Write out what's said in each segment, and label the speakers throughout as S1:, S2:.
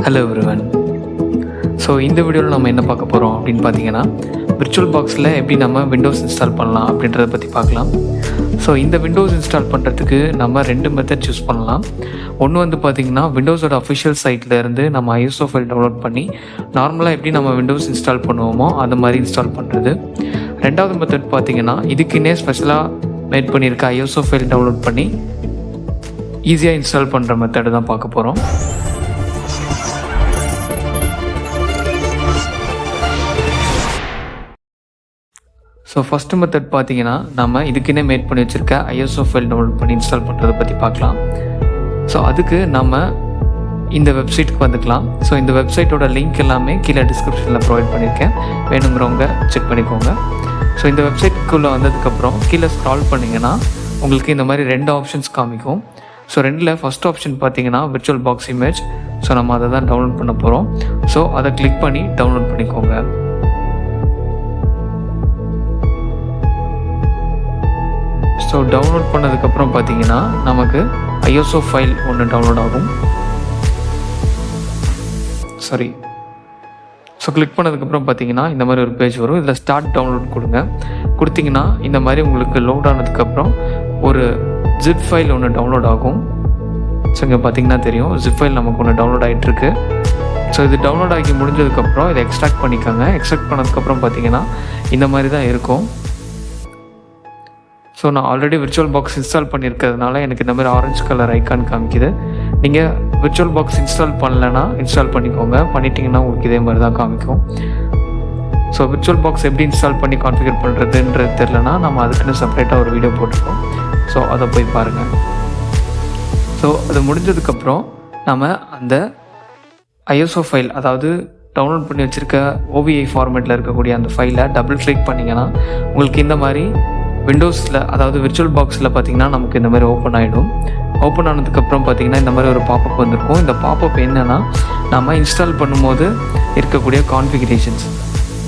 S1: Hello everyone. So இந்த வீடியோவில் நம்ம என்ன பார்க்க போகிறோம் அப்படின்னு பார்த்தீங்கன்னா, VirtualBoxல எப்படி நம்ம விண்டோஸ் இன்ஸ்டால் பண்ணலாம் அப்படின்றத பற்றி பார்க்கலாம். ஸோ இந்த விண்டோஸ் இன்ஸ்டால் பண்ணுறதுக்கு நம்ம 2 மெத்தட் சூஸ் பண்ணலாம். ஒன்று வந்து பார்த்திங்கன்னா, விண்டோஸோட அஃபிஷியல் சைட்டில் இருந்து நம்ம ISO ஃபைல் டவுன்லோட் பண்ணி நார்மலாக எப்படி நம்ம விண்டோஸ் இன்ஸ்டால் பண்ணுவோமோ அது மாதிரி இன்ஸ்டால் பண்ணுறது. ரெண்டாவது மெத்தட் பார்த்திங்கன்னா, இதுக்குன்னே ஸ்பெஷலாக மேட் பண்ணியிருக்க ISO ஃபைல் டவுன்லோட் பண்ணி ஈஸியாக இன்ஸ்டால் பண்ணுற மெத்தடு தான் பார்க்க போகிறோம். ஸோ ஃபஸ்ட்டு மெத்தட் பார்த்தீங்கன்னா, நம்ம இதுக்குன்னே மேட் பண்ணி வச்சுருக்க ISO ஃபைல் டவுன்லோட் பண்ணி இன்ஸ்டால் பண்ணுறதை பற்றி பார்க்கலாம். ஸோ அதுக்கு நம்ம இந்த வெப்சைட்டுக்கு வந்துக்கலாம். ஸோ இந்த வெப்சைட்டோட லிங்க் எல்லாமே கீழே டிஸ்கிரிப்ஷனில் ப்ரொவைட் பண்ணியிருக்கேன், வேணுங்கிறவங்க செக் பண்ணிக்கோங்க. ஸோ இந்த வெப்சைட்டுக்குள்ளே வந்ததுக்கப்புறம் கீழே ஸ்க்ரால் பண்ணிங்கன்னா உங்களுக்கு இந்த மாதிரி 2 ஆப்ஷன்ஸ் காமிக்கும். ஸோ 2ல் ஃபஸ்ட் ஆப்ஷன் பார்த்தீங்கன்னா VirtualBox இமேஜ். ஸோ நம்ம அதை தான் டவுன்லோட் பண்ண போகிறோம். ஸோ அதை கிளிக் பண்ணி டவுன்லோட் பண்ணிக்கோங்க. ஸோ டவுன்லோட் பண்ணதுக்கப்புறம் பார்த்தீங்கன்னா நமக்கு ISO ஃபைல் ஒன்று டவுன்லோட் ஆகும். ஸோ கிளிக் பண்ணதுக்கப்புறம் பார்த்தீங்கன்னா இந்த மாதிரி ஒரு பேஜ் வரும். இதில் ஸ்டார்ட் டவுன்லோட் கொடுத்தீங்கன்னா இந்த மாதிரி உங்களுக்கு லோட் ஆனதுக்கப்புறம் ஒரு ஜிப் ஃபைல் ஒன்று டவுன்லோட் ஆகும். ஸோ இங்கே பார்த்தீங்கன்னா தெரியும், ஜிப் ஃபைல் நமக்கு ஒன்று டவுன்லோட் ஆகிட்டுருக்கு. ஸோ இது டவுன்லோட் ஆகி முடிஞ்சதுக்கப்புறம் இதை எக்ஸ்ட்ராக்ட் பண்ணிக்கோங்க. எக்ஸ்ட்ராக்ட் பண்ணதுக்கப்புறம் பார்த்தீங்கன்னா இந்த மாதிரி தான் இருக்கும். ஸோ நான் ஆல்ரெடி VirtualBox இன்ஸ்டால் பண்ணியிருக்கிறதுனால எனக்கு இந்த மாதிரி ஆரஞ்சு கலர் ஐக்கான் காமிக்குது. நீங்கள் VirtualBox இன்ஸ்டால் பண்ணலைன்னா இன்ஸ்டால் பண்ணிக்கோங்க. பண்ணிட்டீங்கன்னா உங்களுக்கு இதே மாதிரி தான் காமிக்கும். ஸோ VirtualBox எப்படி இன்ஸ்டால் பண்ணி கான்ஃபிகர் பண்ணுறதுன்றது தெரிலனா நம்ம அதுக்குன்னு செப்பரேட்டாக ஒரு வீடியோ போட்டிருக்கோம். ஸோ அதை போய் பாருங்கள். ஸோ அது முடிஞ்சதுக்கப்புறம் நம்ம அந்த ISO ஃபைல், அதாவது டவுன்லோட் பண்ணி வச்சுருக்க OVI ஃபார்மேட்டில் இருக்கக்கூடிய அந்த ஃபைலை டபுள் கிளிக் பண்ணிங்கன்னா உங்களுக்கு இந்த மாதிரி விண்டோஸில், அதாவது VirtualBoxல பார்த்தீங்கன்னா நமக்கு இந்த மாதிரி ஓப்பன் ஆகிடும். ஓப்பன் ஆனதுக்கப்புறம் பார்த்தீங்கன்னா இந்த மாதிரி ஒரு பாப்பப் வந்திருக்கும். இந்த பாப்பப் என்னென்னா, நம்ம இன்ஸ்டால் பண்ணும்போது இருக்கக்கூடிய கான்ஃபிகரேஷன்ஸ்.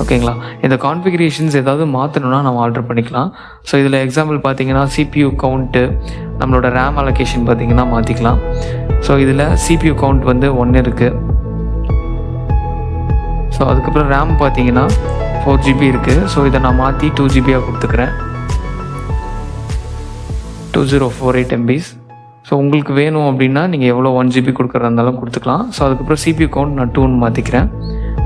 S1: ஓகேங்களா? இந்த கான்ஃபிகரேஷன்ஸ் ஏதாவது மாற்றணுன்னா நம்ம ஆர்டர் பண்ணிக்கலாம். ஸோ இதில் எக்ஸாம்பிள் பார்த்தீங்கன்னா CPU கவுண்ட்டு, நம்மளோட RAM அலோகேஷன் பார்த்தீங்கன்னா மாற்றிக்கலாம். ஸோ இதில் CPU கவுண்ட் வந்து 1 இருக்குது. ஸோ அதுக்கப்புறம் RAM பார்த்தீங்கன்னா 4 GB இருக்குது. ஸோ இதை நான் மாற்றி 2 GB கொடுத்துக்கிறேன், 2048 MB. ஸோ உங்களுக்கு வேணும் அப்படின்னா நீங்கள் எவ்வளோ 1 GB கொடுக்குறதா இருந்தாலும் கொடுத்துக்கலாம். ஸோ அதுக்கப்புறம் CPU கவுண்ட் நான் 2ன்னு மாற்றிக்கிறேன்.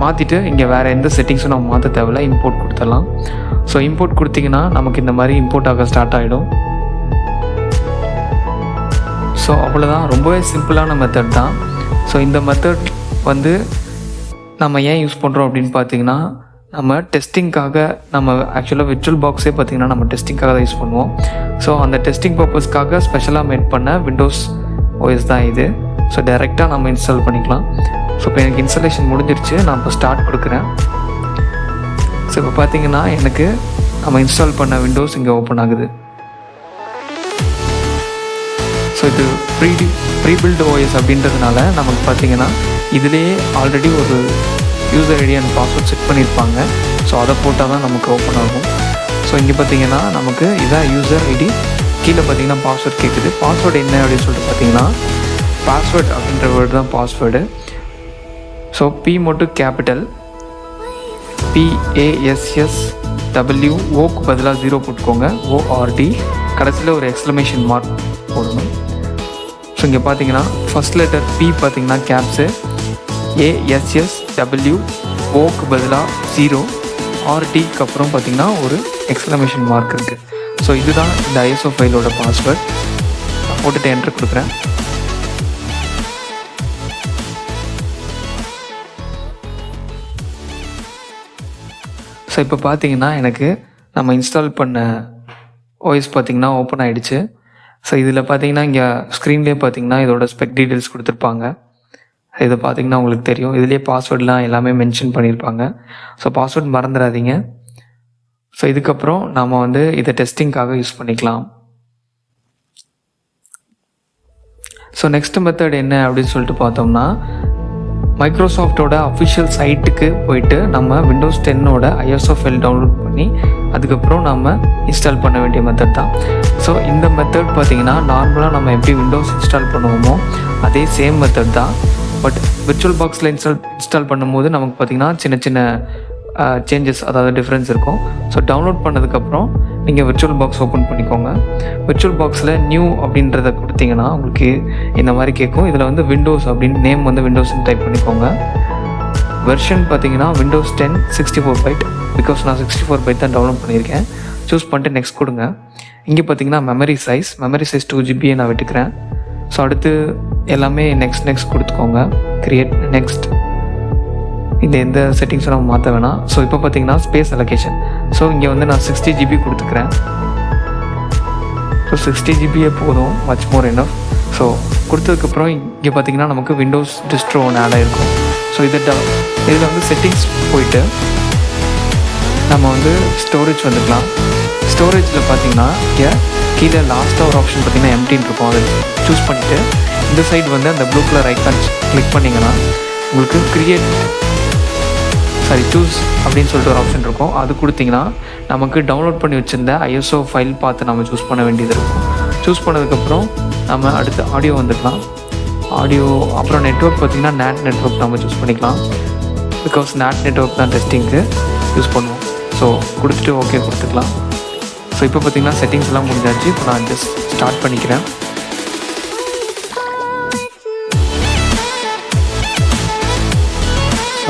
S1: மாற்றிட்டு இங்கே வேறு எந்த செட்டிங்ஸும் நம்ம மாற்ற தேவையில்ல, இம்போர்ட் கொடுத்துடலாம். ஸோ இம்போர்ட் கொடுத்தீங்கன்னா நமக்கு இந்த மாதிரி இம்போர்ட் ஆக ஸ்டார்ட் ஆகிடும். ஸோ அவ்வளோதான், ரொம்பவே சிம்பிளான மெத்தட் தான். ஸோ இந்த மெத்தட் வந்து நம்ம ஏன் யூஸ் பண்ணுறோம் அப்படின்னு பார்த்தீங்கன்னா, நம்ம டெஸ்டிங்காக, நம்ம ஆக்சுவலாக VirtualBoxே பார்த்திங்கன்னா நம்ம டெஸ்டிங்காக தான் யூஸ் பண்ணுவோம். ஸோ அந்த டெஸ்டிங் பர்பஸ்க்காக ஸ்பெஷலாக மேட் பண்ண விண்டோஸ் OS தான் இது. ஸோ டைரெக்டாக நம்ம இன்ஸ்டால் பண்ணிக்கலாம். ஸோ இப்போ எனக்கு இன்ஸ்டாலேஷன் முடிஞ்சிருச்சு. நான் இப்போ ஸ்டார்ட் கொடுக்குறேன். ஸோ இப்போ பார்த்திங்கன்னா எனக்கு நம்ம இன்ஸ்டால் பண்ண விண்டோஸ் இங்கே ஓப்பன் ஆகுது. ஸோ இது ப்ரீபில்டு OS அப்படின்றதுனால நமக்கு பார்த்திங்கன்னா இதிலேயே ஆல்ரெடி ஒரு user ID and password set பண்ணியிருப்பாங்க. ஸோ அதை போட்டால் தான் நமக்கு ஓப்பன் ஆகும். ஸோ இங்கே பார்த்தீங்கன்னா நமக்கு இதான் யூசர் ஐடி, கீழே பார்த்தீங்கன்னா பாஸ்வேர்ட் கேட்குது. பாஸ்வேர்டு என்ன அப்படின்னு சொல்லிட்டு பார்த்தீங்கன்னா, பாஸ்வேர்டு அப்படின்ற வேர்டு தான் பாஸ்வேர்டு. ஸோ P மட்டும் கேபிட்டல், PASSW, ஓக்கு பதிலாக 0 போட்டுக்கோங்க, ORD, கடைசியில் ஒரு எக்ஸ்க்ளமேஷன் மார்க் போடணும். ஸோ இங்கே பார்த்தீங்கன்னா ஃபஸ்ட் லெட்டர் P பார்த்தீங்கன்னா கேப்ஸு, ASSW, ஓக்கு பதிலாக 0, RDக்கு அப்புறம் பார்த்திங்கன்னா ஒரு எக்ஸ்க்ளமேஷன் மார்க் இருக்குது. ஸோ இதுதான் இந்த ISO ஃபைலோட பாஸ்வேர்ட். நான் போட்டுட்டு என்ட்ரு கொடுக்குறேன். ஸோ இப்போ பார்த்தீங்கன்னா எனக்கு நம்ம இன்ஸ்டால் பண்ண OS பார்த்திங்கன்னா ஓப்பன் ஆகிடுச்சு. ஸோ இதில் பார்த்தீங்கன்னா இங்கே ஸ்க்ரீன்லேயே பார்த்தீங்கன்னா இதோட ஸ்பெக் டீட்டெயில்ஸ் கொடுத்துருப்பாங்க. இதை பார்த்திங்கன்னா உங்களுக்கு தெரியும், இதுலேயே பாஸ்வேர்ட்லாம் எல்லாமே மென்ஷன் பண்ணியிருப்பாங்க. ஸோ பாஸ்வேர்ட் மறந்துடாதீங்க. ஸோ இதுக்கப்புறம் நாம் வந்து இதை டெஸ்டிங்காக யூஸ் பண்ணிக்கலாம். ஸோ நெக்ஸ்ட் மெத்தட் என்ன அப்படின்னு சொல்லிட்டு பார்த்தோம்னா, மைக்ரோசாஃப்டோட அஃபிஷியல் சைட்டுக்கு போயிட்டு நம்ம விண்டோஸ் 10ஓட ISO ஃபைல் டவுன்லோட் பண்ணி அதுக்கப்புறம் நம்ம இன்ஸ்டால் பண்ண வேண்டிய மெத்தட் தான். ஸோ இந்த மெத்தட் பார்த்திங்கன்னா நார்மலாக நம்ம எப்படி விண்டோஸ் இன்ஸ்டால் பண்ணுவோமோ அதே சேம் மெத்தட் தான். பட் VirtualBoxல இன்ஸ்டால் பண்ணும்போது நமக்கு பார்த்திங்கன்னா சின்ன சின்ன சேஞ்சஸ், அதாவது டிஃப்ரென்ஸ் இருக்கும். ஸோ டவுன்லோட் பண்ணதுக்கப்புறம் நீங்கள் VirtualBox ஓப்பன் பண்ணிக்கோங்க. VirtualBoxல நியூ அப்படின்றத கொடுத்தீங்கன்னா உங்களுக்கு இந்த மாதிரி கேட்கும். இதில் வந்து விண்டோஸ் அப்படின்னு நேம் வந்து விண்டோஸ்ன்னு டைப் பண்ணிக்கோங்க. வெர்ஷன் பார்த்தீங்கன்னா Windows 10 64 பைட். பிகாஸ் நான் 64 பைட் தான் டவுன்லோட் பண்ணியிருக்கேன். சூஸ் பண்ணிட்டு நெக்ஸ்ட் கொடுங்க. இங்கே பார்த்தீங்கன்னா மெமரி சைஸ் 2 GB நான் விட்டுக்கிறேன். ஸோ அடுத்து எல்லாமே நெக்ஸ்ட் கொடுத்துக்கோங்க. Create next. இந்த எந்த செட்டிங்ஸும் நம்ம மாற்ற வேணாம். ஸோ இப்போ பார்த்தீங்கன்னா ஸ்பேஸ் அலோகேஷன். ஸோ இங்கே வந்து நான் 60 GB கொடுத்துக்கிறேன். ஸோ 60 GB போதும், மச் மோர் எனஃப். ஸோ கொடுத்ததுக்கப்புறம் இங்கே பார்த்தீங்கன்னா நமக்கு விண்டோஸ் டிஸ்ட்ரோ ஒன்று ஆட் ஆகிருக்கும். ஸோ இதில் வந்து செட்டிங்ஸ் போயிட்டு நம்ம வந்து ஸ்டோரேஜ் வந்துக்கலாம். ஸ்டோரேஜில் பார்த்தீங்கன்னா இங்கே கீழே லாஸ்ட்டாக ஒரு ஆப்ஷன் பார்த்தீங்கன்னா எம்டின்னு இருக்கும். அதை சூஸ் பண்ணிவிட்டு இந்த சைடு வந்து அந்த ப்ளூ கலர் ஐக்கான் கிளிக் பண்ணிங்கன்னா உங்களுக்கு சூஸ் அப்படின்னு சொல்லிட்டு ஒரு ஆப்ஷன் இருக்கும். அது கொடுத்தீங்கன்னா நமக்கு டவுன்லோட் பண்ணி வச்சுருந்த ISO ஃபைல் பார்த்து நம்ம சூஸ் பண்ண வேண்டியது இருக்கும். சூஸ் பண்ணதுக்கப்புறம் நம்ம அடுத்து ஆடியோ வந்துக்கலாம். ஆடியோ அப்புறம் நெட்வொர்க் பார்த்திங்கன்னா NAT நெட்வொர்க் நம்ம சூஸ் பண்ணிக்கலாம். பிகாஸ் NAT நெட்வொர்க் தான் டெஸ்டிங்க்கு யூஸ் பண்ணுவோம். ஸோ கொடுத்துட்டு ஓகே கொடுத்துக்கலாம். ஸோ இப்போ பார்த்திங்கன்னா செட்டிங்ஸ் எல்லாம் முடிஞ்சாச்சு. இப்போ நான் ஜஸ்ட் ஸ்டார்ட் பண்ணிக்கிறேன்.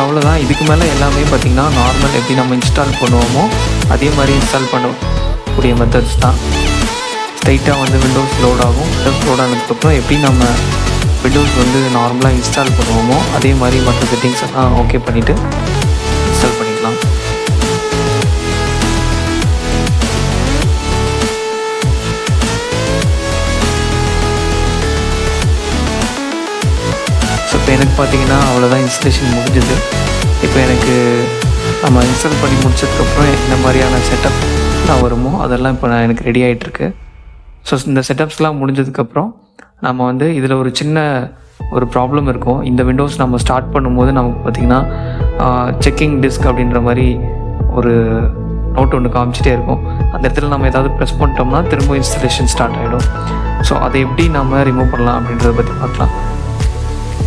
S1: அவ்வளோதான். இதுக்கு மேலே எல்லாமே பார்த்திங்கன்னா நார்மல் எப்படி நம்ம இன்ஸ்டால் பண்ணுவோமோ அதே மாதிரி இன்ஸ்டால் பண்ணக்கூடிய மெத்தட்ஸ் தான். ஸ்ட்ரைட்டாக வந்து விண்டோஸ் லோட் ஆகும். விண்டோஸ் லோட் ஆனதுக்கப்புறம் எப்படி நம்ம விண்டோஸ் வந்து நார்மலாக இன்ஸ்டால் பண்ணுவோமோ அதே மாதிரி மற்ற செட்டிங்ஸ் எல்லாம் ஓகே பண்ணிவிட்டு இன்ஸ்டால் பண்ணிக்கலாம். ஸோ இப்போ எனக்கு பார்த்தீங்கன்னா அவ்வளோதான், இன்ஸ்டலேஷன் முடிஞ்சுது. இப்போ எனக்கு நம்ம இன்ஸ்டால் பண்ணி முடிச்சதுக்கப்புறம் என்ன மாதிரியான செட்டப்லாம் வருமோ அதெல்லாம் இப்போ எனக்கு ரெடி ஆகிட்டுருக்கு. ஸோ இந்த செட்டப்ஸ்லாம் முடிஞ்சதுக்கப்புறம் நம்ம வந்து இதில் ஒரு சின்ன ஒரு ப்ராப்ளம் இருக்கும். இந்த விண்டோஸ் நம்ம ஸ்டார்ட் பண்ணும்போது நமக்கு பார்த்திங்கன்னா செக்கிங் டிஸ்க் அப்படின்ற மாதிரி ஒரு நோட் ஒன்று காமிச்சிட்டே இருக்கும். அந்த இடத்துல நம்ம ஏதாவது ப்ரெஸ் பண்ணிட்டோம்னா திரும்ப இன்ஸ்டலேஷன் ஸ்டார்ட் ஆகிடும். ஸோ அதை எப்படி நம்ம ரிமூவ் பண்ணலாம் அப்படின்றத பற்றி பார்க்கலாம்.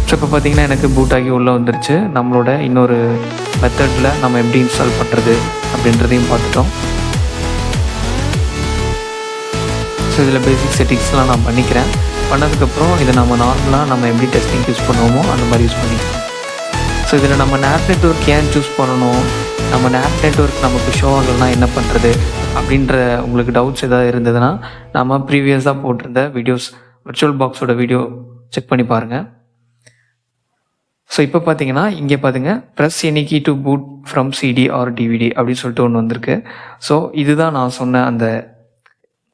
S1: ஸோ இப்போ பார்த்திங்கன்னா எனக்கு பூட் ஆகி உள்ளே வந்துருச்சு. நம்மளோட இன்னொரு மெத்தடில் நம்ம எப்படி இன்ஸ்டால் பண்ணுறது அப்படின்றதையும் பார்த்துட்டோம். ஸோ இதில் பேசிக் செட்டிங்ஸ்லாம் நான் பண்ணிக்கிறேன். பண்ணதுக்கப்புறம் இதை நம்ம நார்மலாக நம்ம எப்படி டெஸ்டிங் யூஸ் பண்ணுவோமோ அந்த மாதிரி யூஸ் பண்ணிக்கலாம். ஸோ இதில் நம்ம NAT நெட்வொர்க் ஏன் சூஸ் பண்ணணும், நம்ம NAT நெட்வொர்க் நமக்கு ஷோ ஆகலைன்னா என்ன பண்ணுறது அப்படின்ற உங்களுக்கு டவுட்ஸ் எதாவது இருந்ததுன்னா நம்ம ப்ரீவியஸாக போட்டிருந்த வீடியோஸ் VirtualBoxோட வீடியோ செக் பண்ணி பாருங்கள். ஸோ இப்போ பார்த்தீங்கன்னா இங்கே பாருங்க press any key to boot from CD or DVD அப்படின்னு சொல்லிட்டு ஒன்று வந்திருக்கு. ஸோ இதுதான் நான் சொன்ன அந்த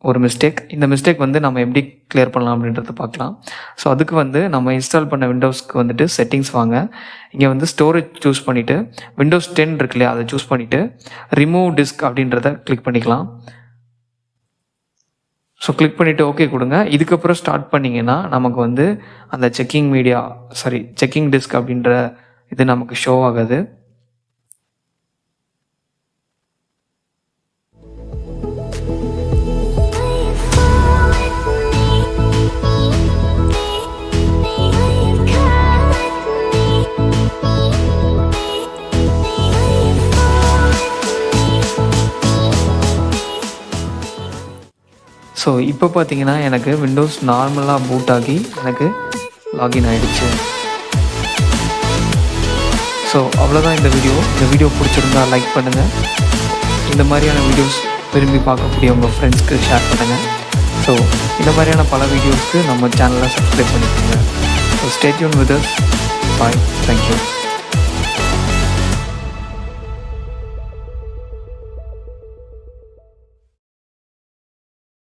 S1: ஒரு மிஸ்டேக். இந்த மிஸ்டேக் வந்து நம்ம எப்படி கிளியர் பண்ணலாம் அப்படின்றத பார்க்கலாம். ஸோ அதுக்கு வந்து நம்ம இன்ஸ்டால் பண்ண விண்டோஸ்க்கு வந்துட்டு செட்டிங்ஸ் வாங்க. இங்கே வந்து ஸ்டோரேஜ் சூஸ் பண்ணிவிட்டு Windows 10 இருக்கு இல்லையா, அதை சூஸ் பண்ணிவிட்டு ரிமூவ் டிஸ்க் அப்படின்றத கிளிக் பண்ணிக்கலாம். ஸோ கிளிக் பண்ணிவிட்டு ஓகே கொடுங்க. இதுக்கப்புறம் ஸ்டார்ட் பண்ணிங்கன்னா நமக்கு வந்து அந்த செக்கிங் டிஸ்க் அப்படின்ற இது நமக்கு ஷோ ஆகாது. ஸோ இப்போ பார்த்தீங்கன்னா எனக்கு விண்டோஸ் நார்மலாக பூட் ஆகி எனக்கு லாகின் ஆகிடுச்சு. ஸோ அவ்வளோதான் இந்த வீடியோ பிடிச்சிருந்தா லைக் பண்ணுங்கள். இந்த மாதிரியான வீடியோஸ் விரும்பி பார்க்கக்கூடிய உங்கள் ஃப்ரெண்ட்ஸ்க்கு ஷேர் பண்ணுங்கள். ஸோ இந்த மாதிரியான பல வீடியோஸ்க்கு நம்ம சேனலை சப்ஸ்கிரைப் பண்ணிக்கோங்க. So stay tune with us. Bye. Thank you.